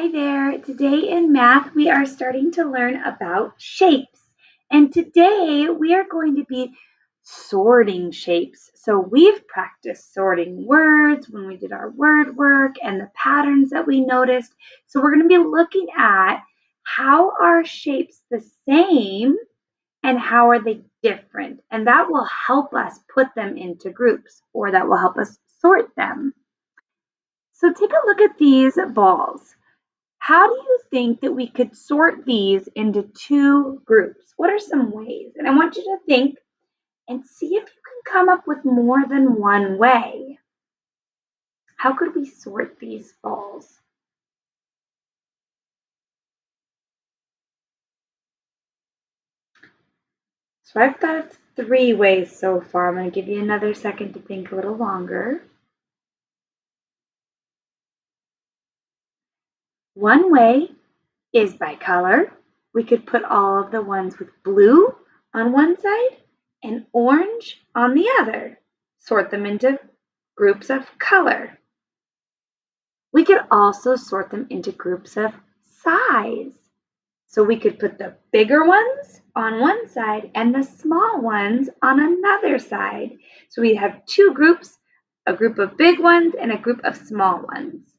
Hi there. Today in math, we are starting to learn about shapes. And today we are going to be sorting shapes. So we've practiced sorting words when we did our word work and the patterns that we noticed. So we're going to be looking at how are shapes the same and how are they different. And that will help us put them into groups, or that will help us sort them. So take a look at these balls. How do you think that we could sort these into two groups? What are some ways? And I want you to think and see if you can come up with more than one way. How could we sort these balls? So I've got 3 ways so far. I'm going to give you another second to think a little longer. One way is by color. We could put all of the ones with blue on one side and orange on the other. Sort them into groups of color. We could also sort them into groups of size. So we could put the bigger ones on one side and the small ones on another side. So we have two groups, a group of big ones and a group of small ones.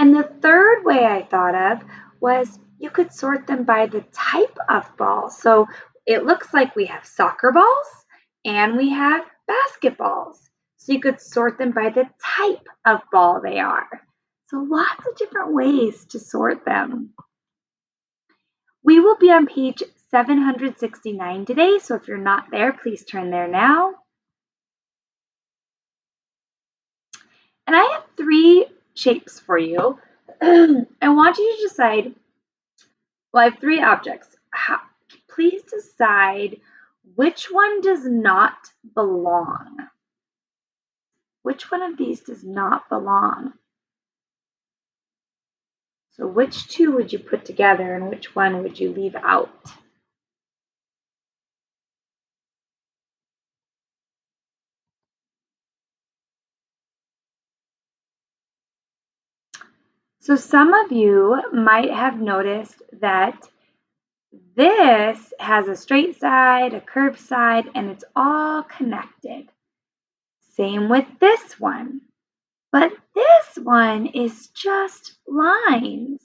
And the third way I thought of was you could sort them by the type of ball. So it looks like we have soccer balls and we have basketballs. So you could sort them by the type of ball they are. So lots of different ways to sort them. We will be on page 769 today, so if you're not there, please turn there now. And I have 3 shapes for you. I want you to decide, well, I have 3 objects. Please decide which one does not belong. Which one of these does not belong? So which 2 would you put together and which one would you leave out? So some of you might have noticed that this has a straight side, a curved side, and it's all connected. Same with this one. But this one is just lines.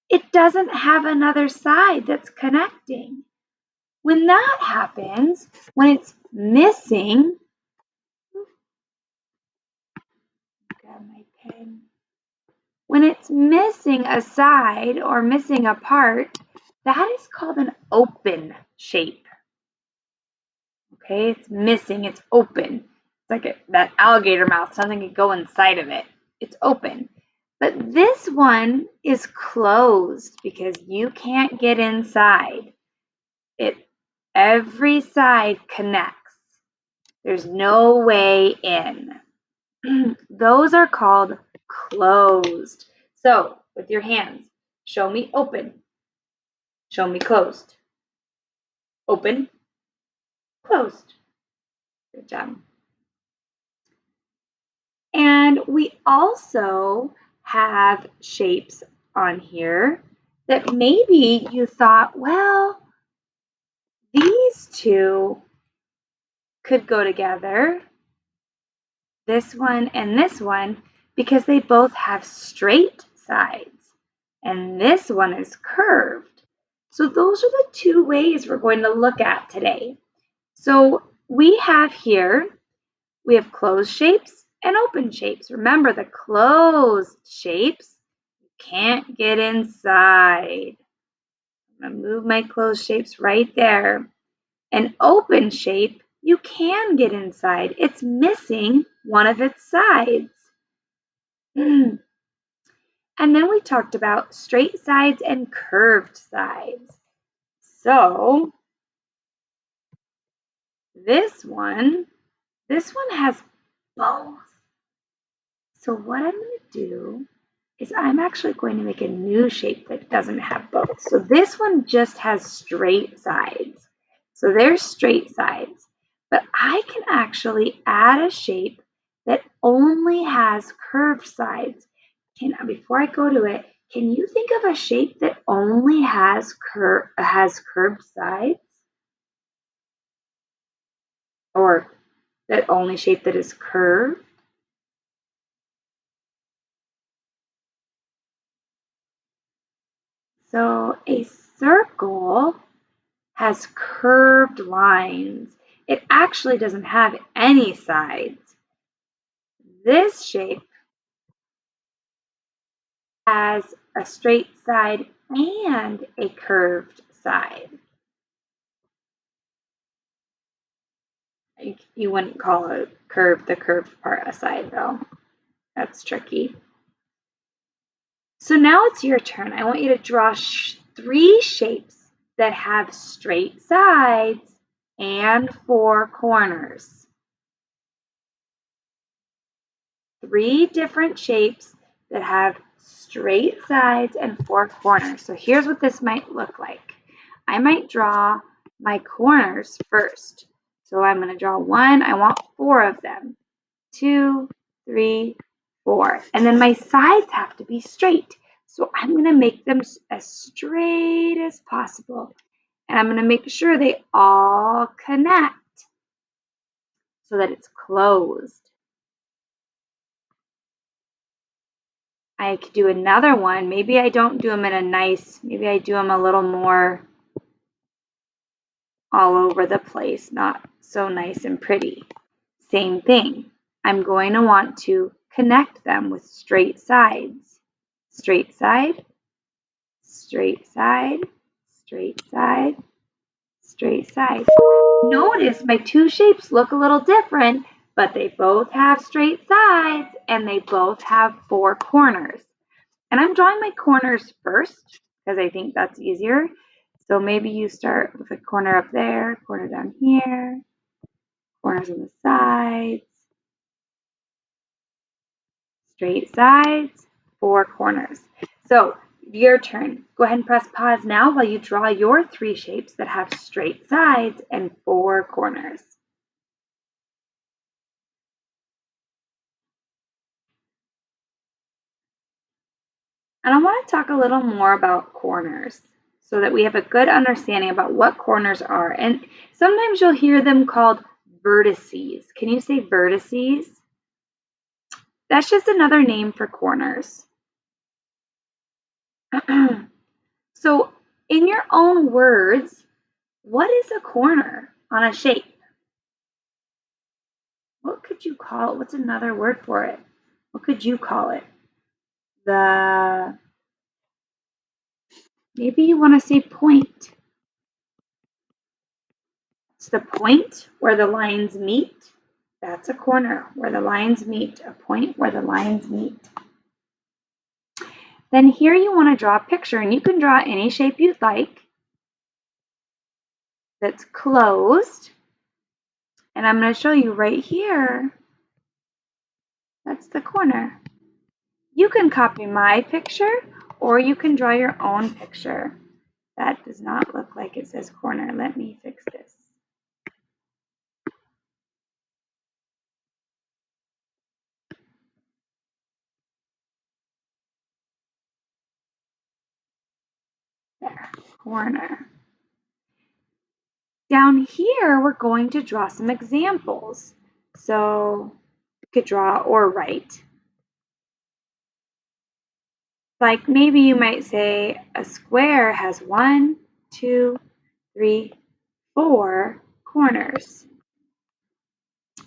It doesn't have another side that's connecting. When that happens, when it's missing, grab my pen. When it's missing a side or missing a part, that is called an open shape. Okay, it's missing, it's open. It's like that alligator mouth, something could go inside of it. It's open. But this one is closed because you can't get inside. Every side connects. There's no way in. Those are called closed. So with your hands, show me open. Show me closed. Open, closed. Good job. And we also have shapes on here that maybe you thought, well, these 2 could go together, this one and this one, because they both have straight sides. And this one is curved. So those are the 2 ways we're going to look at today. So we have here, we have closed shapes and open shapes. Remember, the closed shapes, you can't get inside. I'm going to move my closed shapes right there. An open shape, you can get inside. It's missing one of its sides. And then we talked about straight sides and curved sides. So this one has both. So what I'm going to do is I'm actually going to make a new shape that doesn't have both. So this one just has straight sides. So there's straight sides. But I can actually add a shape that only has curved sides. Before I go to it, can you think of a shape that only has curved sides? Or that only shape that is curved? So a circle has curved lines. It actually doesn't have any sides. This shape has a straight side and a curved side. You wouldn't call the curved part a side though. That's tricky. So now it's your turn. I want you to draw 3 shapes that have straight sides and 4 corners. 3 different shapes that have straight sides and 4 corners. So here's what this might look like. I might draw my corners first. So I'm going to draw 1. I want 4 of them. 2, 3, 4. And then my sides have to be straight. So I'm going to make them as straight as possible. And I'm going to make sure they all connect so that it's closed. I could do another one. Maybe I don't do them in a nice, maybe I do them a little more all over the place, not so nice and pretty. Same thing. I'm going to want to connect them with straight sides. Straight side, straight side, straight side, straight side. Notice my 2 shapes look a little different, but they both have straight sides and they both have 4 corners. And I'm drawing my corners first because I think that's easier. So maybe you start with a corner up there, corner down here, corners on the sides, straight sides, 4 corners. So your turn. Go ahead and press pause now while you draw your 3 shapes that have straight sides and 4 corners. And I want to talk a little more about corners so that we have a good understanding about what corners are. And sometimes you'll hear them called vertices. Can you say vertices? That's just another name for corners. So in your own words, what is a corner on a shape? What could you call it? What's another word for it? What could you call it? Maybe you want to say point. It's the point where the lines meet. That's a corner where the lines meet, a point where the lines meet. Then here you want to draw a picture, and you can draw any shape you'd like that's closed. And I'm going to show you right here. That's the corner. You can copy my picture or you can draw your own picture. That does not look like it says corner. Let me fix this. There, corner. Down here, we're going to draw some examples. So you could draw or write. Like maybe you might say a square has 1, 2, 3, 4 corners.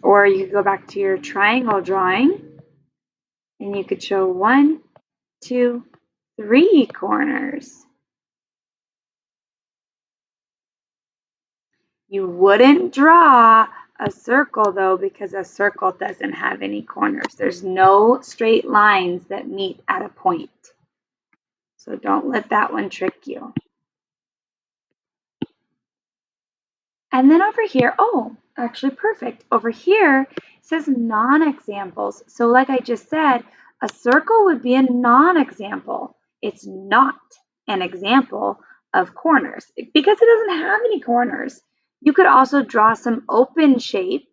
Or you could go back to your triangle drawing and you could show 1, 2, 3 corners. You wouldn't draw a circle though because a circle doesn't have any corners. There's no straight lines that meet at a point. So don't let that one trick you. And then over here, oh, actually perfect. Over here it says non-examples. So like I just said, a circle would be a non-example. It's not an example of corners because it doesn't have any corners. You could also draw some open shapes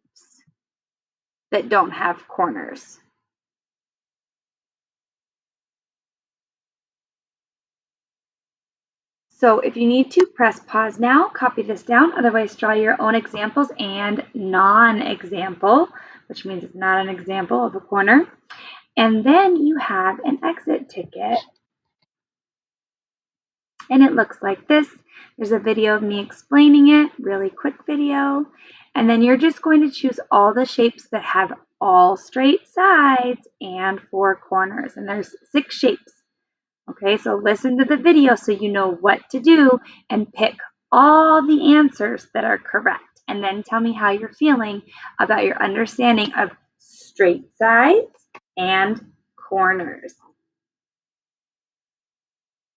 that don't have corners. So if you need to, press pause now, copy this down, otherwise draw your own examples and non-example, which means it's not an example of a corner. And then you have an exit ticket. And it looks like this. There's a video of me explaining it, really quick video. And then you're just going to choose all the shapes that have all straight sides and 4 corners. And there's 6 shapes. Okay, so listen to the video so you know what to do and pick all the answers that are correct. And then tell me how you're feeling about your understanding of straight sides and corners.